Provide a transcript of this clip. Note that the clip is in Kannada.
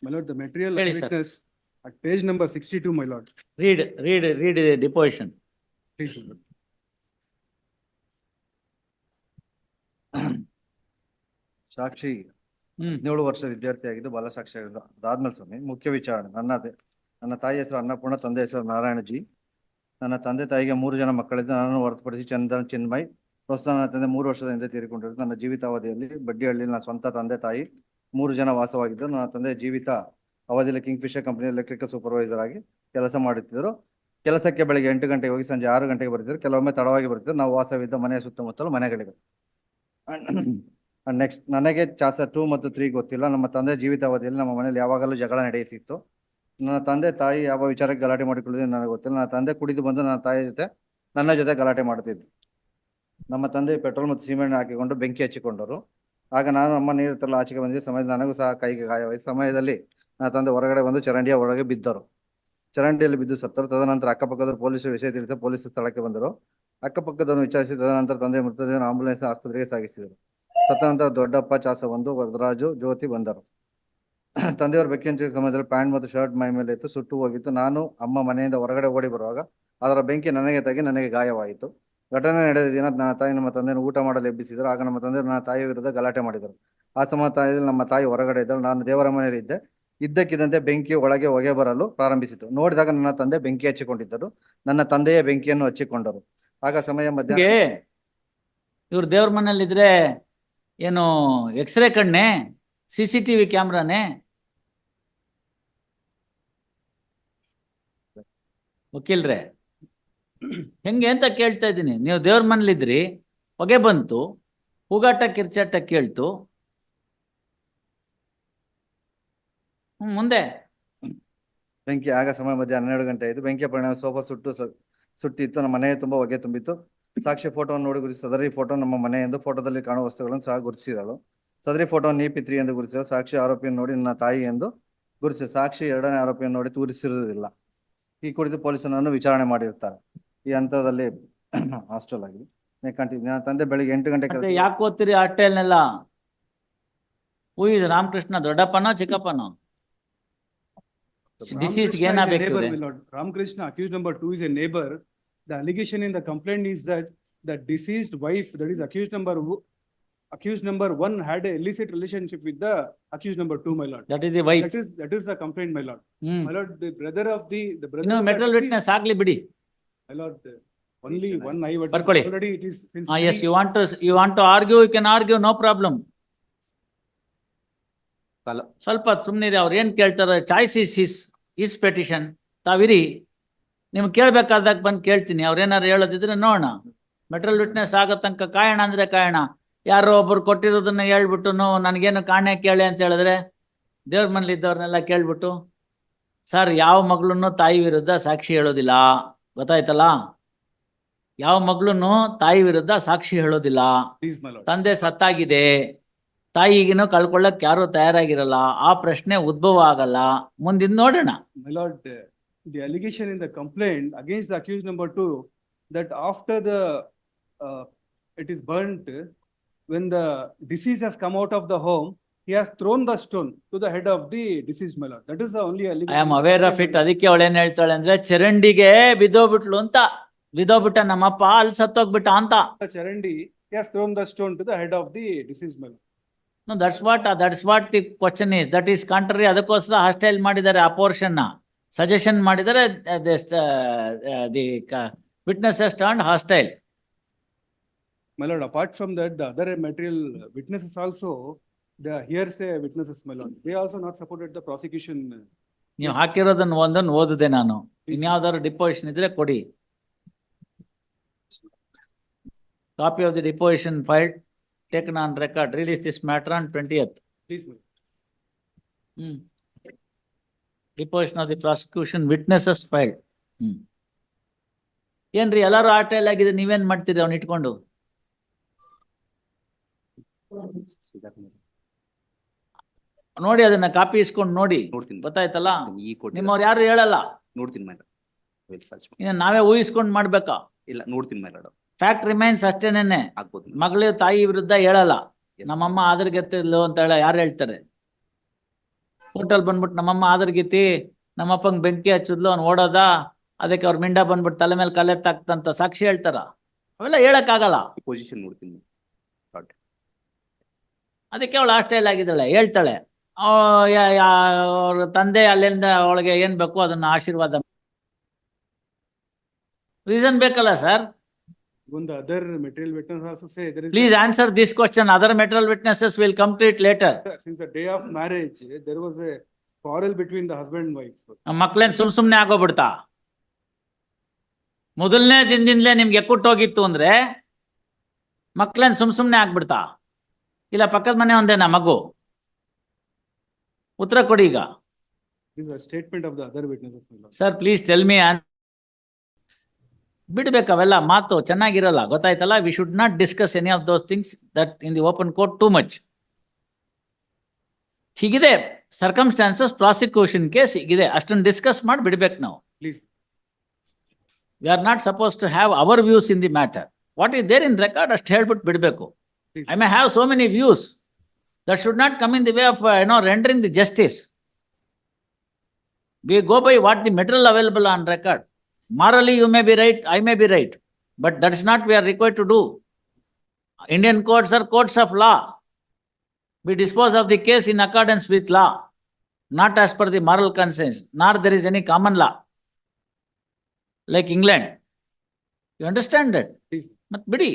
My lord, the material ಹೇಳಿ sir. witness at page number 62, my lord. Read the deposition. Please, my lord. ಸಾಕ್ಷಿ 17 ವರ್ಷ ವಿದ್ಯಾರ್ಥಿಯಾಗಿದ್ದು ಬಾಲ ಸಾಕ್ಷಿ ಅದಾದ್ಮೇಲೆ ಸ್ವಾಮಿ ಮುಖ್ಯ ವಿಚಾರಣೆ ನನ್ನ ತಾಯಿ ಹೆಸರು ಅನ್ನಪೂರ್ಣ, ತಂದೆ ಹೆಸರು ನಾರಾಯಣಜಿ. ನನ್ನ ತಂದೆ ತಾಯಿಗೆ 3 ಜನ ಮಕ್ಕಳಿದ್ದು ನನ್ನನ್ನು ಹೊರತುಪಡಿಸಿ ಚಂದನ್, ಚಿನ್ಮಯ್. ಪ್ರಸ್ತುತ ನನ್ನ ತಂದೆ 3 ವರ್ಷದ ಹಿಂದೆ ತೀರಿಕೊಂಡಿದ್ದು. ನನ್ನ ಜೀವಿತಾವಧಿಯಲ್ಲಿ ಬಡ್ಡಿಹಳ್ಳಿಯಲ್ಲಿ ನನ್ನ ಸ್ವಂತ ತಂದೆ ತಾಯಿ 3 ಜನ ವಾಸವಾಗಿದ್ದು, ನನ್ನ ತಂದೆ ಜೀವಿತ ಅವಧಿಯಲ್ಲಿ ಕಿಂಗ್ಫಿಶರ್ ಕಂಪನಿ ಎಲೆಕ್ಟ್ರಿಕಲ್ ಸೂಪರ್ವೈಸರ್ ಆಗಿ ಕೆಲಸ ಮಾಡುತ್ತಿದ್ದರು. ಕೆಲಸಕ್ಕೆ ಬೆಳಗ್ಗೆ 8 ಗಂಟೆಗೆ ಹೋಗಿ ಸಂಜೆ 6 ಗಂಟೆಗೆ ಬರ್ತಿದ್ರು. ಕೆಲವೊಮ್ಮೆ ತಡವಾಗಿ ಬರ್ತಿದ್ರು. ನಾವು ವಾಸವಿದ್ದ ಮನೆಯ ಸುತ್ತಮುತ್ತಲು ಮನೆಗಳಿವೆ. ನೆಕ್ಸ್ಟ್, ನನಗೆ ಚಾಸ 2 ಮತ್ತು 3 ಗೊತ್ತಿಲ್ಲ. ನಮ್ಮ ತಂದೆ ಜೀವಿತಾವಧಿಯಲ್ಲಿ ನಮ್ಮ ಮನೆಯಲ್ಲಿ ಯಾವಾಗಲೂ ಜಗಳ ನಡೆಯುತ್ತಿತ್ತು. ನನ್ನ ತಂದೆ ತಾಯಿ ಯಾವ ವಿಚಾರಕ್ಕೆ ಗಲಾಟೆ ಮಾಡಿಕೊಳ್ಳುವುದು ನನಗೆ ಗೊತ್ತಿಲ್ಲ. ನನ್ನ ತಂದೆ ಕುಡಿದು ಬಂದು ನನ್ನ ಜೊತೆ ಗಲಾಟೆ ಮಾಡುತ್ತಿದ್ದು. ನಮ್ಮ ತಂದೆ ಪೆಟ್ರೋಲ್ ಮತ್ತು ಸಿಮೆಂಟ್ ಹಾಕಿಕೊಂಡು ಬೆಂಕಿ ಹಚ್ಚಿಕೊಂಡರು. ಆಗ ನಾನು ಅಮ್ಮ ನೀರು ತರಲು ಆಚೆಗೆ ಬಂದಿದ್ದ ಸಮಯದಲ್ಲಿ ನನಗೂ ಸಹ ಕೈಗೆ ಗಾಯವಾಯಿತು. ಸಮಯದಲ್ಲಿ ನನ್ನ ತಂದೆ ಹೊರಗಡೆ ಬಂದು ಚರಂಡಿಯ ಒಳಗೆ ಬಿದ್ದರು. ಚರಂಡಿಯಲ್ಲಿ ಬಿದ್ದು ಸತ್ತರು. ತದನಂತರ ಅಕ್ಕಪಕ್ಕದ ಪೊಲೀಸರು ವಿಷಯ ತಿಳಿಸಿ ಪೊಲೀಸರು ಸ್ಥಳಕ್ಕೆ ಬಂದರು. ಅಕ್ಕಪಕ್ಕದನ್ನು ವಿಚಾರಿಸಿ ತದನಂತರ ತಂದೆ ಮೃತದೇಹವನ್ನು ಆಂಬುಲೆನ್ಸ್ ಆಸ್ಪತ್ರೆಗೆ ಸಾಗಿಸಿದರು. ಸತ್ತ ನಂತರ ದೊಡ್ಡಪ್ಪ, ಚಾಸ 1, ವರದರಾಜು, ಜ್ಯೋತಿ ಬಂದರು. ತಂದೆಯವರು ಬೆಂಕಿ ಹಚ್ಚಿದ ಸಮಯದಲ್ಲಿ ಪ್ಯಾಂಟ್ ಮತ್ತು ಶರ್ಟ್ ಮೈ ಮೇಲೆ ಇತ್ತು, ಸುಟ್ಟು ಹೋಗಿತ್ತು. ನಾನು ಅಮ್ಮ ಮನೆಯಿಂದ ಹೊರಗಡೆ ಓಡಿ ಬರುವಾಗ ಅದರ ಬೆಂಕಿ ನನಗೆ ತಗಿ ನನಗೆ ಗಾಯವಾಯಿತು. ಘಟನೆ ನಡೆದ ದಿನ ನನ್ನ ತಾಯಿ ನಮ್ಮ ತಂದೆಯನ್ನು ಊಟ ಮಾಡಲು ಎಬ್ಬಿಸಿದರು. ಆಗ ನಮ್ಮ ತಂದೆ ನನ್ನ ತಾಯಿಯ ವಿರುದ್ಧ ಗಲಾಟೆ ಮಾಡಿದರು. ಆ ಸಮಯದಲ್ಲಿ ನಮ್ಮ ತಾಯಿ ಹೊರಗಡೆ ಇದ್ದರು. ನಾನು ದೇವರ ಮನೆಯಲ್ಲಿ ಇದ್ದೆ. ಇದ್ದಕ್ಕಿದ್ದಂತೆ ಬೆಂಕಿ ಒಳಗೆ ಹೊಗೆ ಬರಲು ಪ್ರಾರಂಭಿಸಿತು. ನೋಡಿದಾಗ ನನ್ನ ತಂದೆ ಬೆಂಕಿ ಹಚ್ಚಿಕೊಂಡಿದ್ದರು. ನನ್ನ ತಂದೆಯೇ ಬೆಂಕಿಯನ್ನು ಹಚ್ಚಿಕೊಂಡರು. ಆಗ ಸಮಯ ಮಧ್ಯಾಹ್ನ. ಇವ್ರು ದೇವ್ರ ಮನೇಲಿದ್ರೆ ಏನು ಎಕ್ಸ್ರೇ ಕಣ್ಣೆ, CCTV ಕ್ಯಾಮ್ರಾನೇ? ವಕೀಲ್ರೆ, ಹೆಂಗೆ ಅಂತ ಕೇಳ್ತಾ ಇದ್ದೀನಿ. ನೀವು ದೇವ್ರ ಮನೇಲಿದ್ರಿ, ಹೊಗೆ ಬಂತು, ಹೂಗಾಟ ಕಿರ್ಚಾಟ ಕೇಳ್ತು. ಮುಂದೆ ಬೆಂಕಿ ಆಗ ಸಮಯ ಮಧ್ಯಾಹ್ನ 12 ಗಂಟೆ ಆಯಿತು. ಬೆಂಕಿಯ ಪರಿಣಾಮ ಸೋಫಾ ಸುಟ್ಟಿತ್ತು. ನಮ್ಮ ಮನೆಯ ತುಂಬಾ ಹೊಗೆ ತುಂಬಿತ್ತು. ಸಾಕ್ಷಿ ಫೋಟೋವನ್ನು ನೋಡಿ ಗುರುತಿಸಿ ಸದರಿ ಫೋಟೋ ನಮ್ಮ ಮನೆ ಎಂದು ಫೋಟೋದಲ್ಲಿ ಕಾಣುವ ವಸ್ತುಗಳನ್ನು ಸಹ ಗುರುತಿಸಿದಳು. ಸದರಿ ಫೋಟೋವನ್ನು EP3 ಎಂದು ಗುರುತಿಸಿದಳು. ಸಾಕ್ಷಿ ಆರೋಪಿಯನ್ನು ನೋಡಿ ನನ್ನ ತಾಯಿ ಎಂದು ಗುರುತಿಸಿ ಸಾಕ್ಷಿ 2ನೇ ಆರೋಪಿಯನ್ನು ನೋಡಿ ತೋರಿಸಿರುವುದಿಲ್ಲ. ಈ ಕುರಿತು ಪೊಲೀಸರನ್ನು ವಿಚಾರಣೆ ಮಾಡಿರ್ತಾರೆ. ಈ ಹಂತದಲ್ಲಿ ಹಾಸ್ಟೆಲ್ ಆಗಿದೆ. ನನ್ನ ತಂದೆ ಬೆಳಿಗ್ಗೆ 8 ಗಂಟೆ. ಯಾಕೆ ಓದ್ತೀರಿ ಹಾಸ್ಟೆಲ್ನೆಲ್ಲ? ಹೂ ಇಸ್ ರಾಮಕೃಷ್ಣ, ದೊಡ್ಡಪ್ಪನೋ ಚಿಕ್ಕಪ್ಪನೋ? Ramakrishna, accused number 2, is a neighbor. The allegation in the complaint is that the deceased wife, that is accused number 1, had a illicit relationship with the accused number 2, my lord. That is the wife. That is the complaint, my lord. My lord, the brother of the brother. No, material witness ಆಗ್ಲಿ ಬಿಡಿ. My lord, only one eyewitness. ಬರ್ಕೊಳ್ಳಿ. Already it is. Yes, you want to argue, you can argue, no problem. ಸ್ವಲ್ಪ ಸುಮ್ಮನಿರಿ. ಅವ್ರು ಏನ್ ಕೇಳ್ತಾರೆ, ಚಾಯ್ಸ್ ಇಸ್ ಪೆಟಿಷನ್. ತಾವಿರಿ, ನಿಮ್ಗೆ ಕೇಳ್ಬೇಕಾದಾಗ ಬಂದು ಕೇಳ್ತೀನಿ. ಅವ್ರೇನಾರು ಹೇಳೋದಿದ್ರೆ ನೋಡೋಣ. ಮೆಟೀರಿಯಲ್ ವಿಟ್ನೆಸ್ ಆಗೋ ತನಕ ಕಾಯೋಣ ಅಂದ್ರೆ ಕಾಯೋಣ. ಯಾರೋ ಒಬ್ರು ಕೊಟ್ಟಿರೋದನ್ನ ಹೇಳ್ಬಿಟ್ಟು ನನಗೇನು ಕಾಣೆ ಕೇಳಿ ಅಂತ ಹೇಳಿದ್ರೆ, ದೇವ್ರ ಮನೇಲಿ ಇದ್ದವ್ರನ್ನೆಲ್ಲ ಕೇಳ್ಬಿಟ್ಟು, ಸರ್ ಯಾವ ಮಗಳನ್ನೂ ತಾಯಿ ವಿರುದ್ಧ ಸಾಕ್ಷಿ ಹೇಳೋದಿಲ್ಲ, ಗೊತ್ತಾಯ್ತಲ್ಲ? ಯಾವ ಮಗಳನ್ನೂ ತಾಯಿ ವಿರುದ್ಧ ಸಾಕ್ಷಿ ಹೇಳೋದಿಲ್ಲ. ತಂದೆ ಸತ್ತಾಗಿದೆ, ತಾಯಿಗಿನೂ ಕಳ್ಕೊಳ್ಳಕ್ ಯಾರು ತಯಾರಾಗಿರಲ್ಲ. ಆ ಪ್ರಶ್ನೆ ಉದ್ಭವ ಆಗಲ್ಲ. ಮುಂದಿನ ನೋಡೋಣ. My lord, the allegation in the complaint against the accused number 2, that after it is burnt, when the deceased has come out of the home, he has thrown the stone to the head of the deceased, my lord. That is the only allegation. I am aware of it. ಅದಕ್ಕೆ ಅವಳೇನ್ ಹೇಳ್ತಾಳೆ ಅಂದ್ರೆ, ಚರಂಡಿಗೆ ಬಿದ್ದೋಗ್ಬಿಟ್ಲು ಅಂತ. ಬಿದ್ದೋಗ್ಬಿಟ್ಟ ನಮ್ಮಪ್ಪ, ಅಲ್ಲಿ ಸತ್ತೋಗ್ಬಿಟ್ಟ ಅಂತ. Charandi, he has thrown the stone to the head of the deceased, my lord. No, that's what the question is. That is contrary. ಅದಕ್ಕೋಸ್ಕರ ಹಾಸ್ಟೈಲ್ ಮಾಡಿದ್ದಾರೆ. ಆ ಪೋರ್ಷನ್ ಸಜೆಷನ್ ಮಾಡಿದ್ದಾರೆ. The witness has turned hostile. My lord, apart from that, the other material witnesses also, the hearsay witnesses, my lord, they also not supported the prosecution. ನೀವು ಹಾಕಿರೋದನ್ನ ಒಂದನ್ನು ಓದಿದೆ ನಾನು. ಇನ್ಯಾವ್ದಾದ್ರು ಡಿಪೋಸಿಷನ್ ಇದ್ರೆ ಕೊಡಿ. Copy of the deposition filed, taken on record, release this matter on 20th. Please, my lord. Deposition of the prosecution, witnesses filed. ಏನ್ರಿ ಎಲ್ಲಾರು ಆಟೆಲ್ ಆಗಿದೆ, ನೀವೇನ್ ಮಾಡ್ತೀರಿ ಅವ್ನ ಇಟ್ಕೊಂಡು? ನೋಡಿ, ಅದನ್ನ ಕಾಪಿ ಇಸ್ಕೊಂಡು ನೋಡಿ. ಗೊತ್ತಾಯ್ತಲ್ಲ? ನಿಮ್ಮವ್ರು ಯಾರು ಹೇಳಲ್ಲ. ನೋಡ್ತೀನಿ ಮೇಡಮ್. ಇನ್ನು ನಾವೇ ಊಹಿಸ್ಕೊಂಡು ಮಾಡ್ಬೇಕಾ? ಇಲ್ಲ, ನೋಡ್ತೀನಿ ಮೇಡಮ್. ಫ್ಯಾಕ್ಟ್ ರಿಮೈನ್ಸ್ ಅಷ್ಟೇನೆ. ಮಗಳು ತಾಯಿ ವಿರುದ್ಧ ಹೇಳಲ್ಲ. ನಮ್ಮಮ್ಮ ಆದ್ರ ಗೆತ್ತಿದ್ಲು ಅಂತ ಯಾರು ಹೇಳ್ತಾರೆ? ಕೋರ್ಟಲ್ಲಿ ಬಂದ್ಬಿಟ್ಟು ನಮ್ಮಮ್ಮ ಆದರ್ಗಿತಿ ನಮ್ಮಪ್ಪಂಗ್ ಬೆಂಕಿ ಹಚ್ಚಿದ್ಲು ಅವ್ನು ಓಡೋದ, ಅದಕ್ಕೆ ಅವ್ರ ಮಿಂಡ ಬಂದ್ಬಿಟ್ಟು ತಲೆ ಮೇಲೆ ಕಲೆತ್ತಾಕ್ತಂತ ಸಾಕ್ಷಿ ಹೇಳ್ತಾರ? ಅವೆಲ್ಲ ಹೇಳಕ್ಕಾಗಲ್ಲ. ಪೊಸಿಷನ್ ನೋಡ್ತೀನಿ. ಅದಕ್ಕೆ ಅವಳು ಆಸ್ಟ್ರೇಲ್ ಆಗಿದ್ದಾಳೆ, ಹೇಳ್ತಾಳೆ ಅವ್ರ ತಂದೆ ಅಲ್ಲಿಂದ ಅವಳಿಗೆ ಏನ್ ಬೇಕು ಅದನ್ನ ಆಶೀರ್ವಾದ. ರೀಸನ್ ಬೇಕಲ್ಲ sir? Even the other material witnesses also say there is. Please answer this question. Other material witnesses will come to it later. Since the day of marriage, there was a quarrel between the husband and wife. ಮಕ್ಳೇನ್ ಸುಮ್ನೆ ಆಗೋಗ್ಬಿಡ್ತಾ? ಮೊದಲನೇ ದಿನದಿಂದಲೇ ನಿಮ್ಗೆ ಎಕ್ಕುಟ್ಟೋಗಿತ್ತು ಅಂದ್ರೆ ಮಕ್ಳೇನ್ ಸುಮ್ನೆ ಆಗ್ಬಿಡ್ತಾ? ಇಲ್ಲ ಪಕ್ಕದ ಮನೆ ಒಂದೇನಾ ಮಗು? ಉತ್ತರ ಕೊಡಿ ಈಗ. This is a statement of the other witnesses. my lord. Sir please tell me. ಬಿಡ್ಬೇಕು ಅವೆಲ್ಲ ಮಾತು ಚೆನ್ನಾಗಿರಲ್ಲ, ಗೊತ್ತಾಯ್ತಲ್ಲ? We should not discuss any of those things that in the open court too much. ಹೀಗಿದೆ ಸರ್ಕಮ್ಸ್ಟಾನ್ಸಸ್, ಪ್ರಾಸಿಕ್ಯೂಷನ್ ಕೇಸ್ ಹೀಗಿದೆ, ಅಷ್ಟನ್ನು ಡಿಸ್ಕಸ್ ಮಾಡಿ ಬಿಡ್ಬೇಕು ನಾವು. Please, we are not suppose to have our views in the matter. What is there in record ಅಷ್ಟು ಹೇಳ್ಬಿಟ್ಟು ಬಿಡಬೇಕು. I may have so many views that should not come in the way of rendering the justice. We go by what the material available on record. Morally you may be right, I may be right, but that is not we are required to do. Indian courts are courts of law. We dispose of the case in accordance with law, not as per the moral conscience, nor there is any common law like England. You understand that? please. But bidi.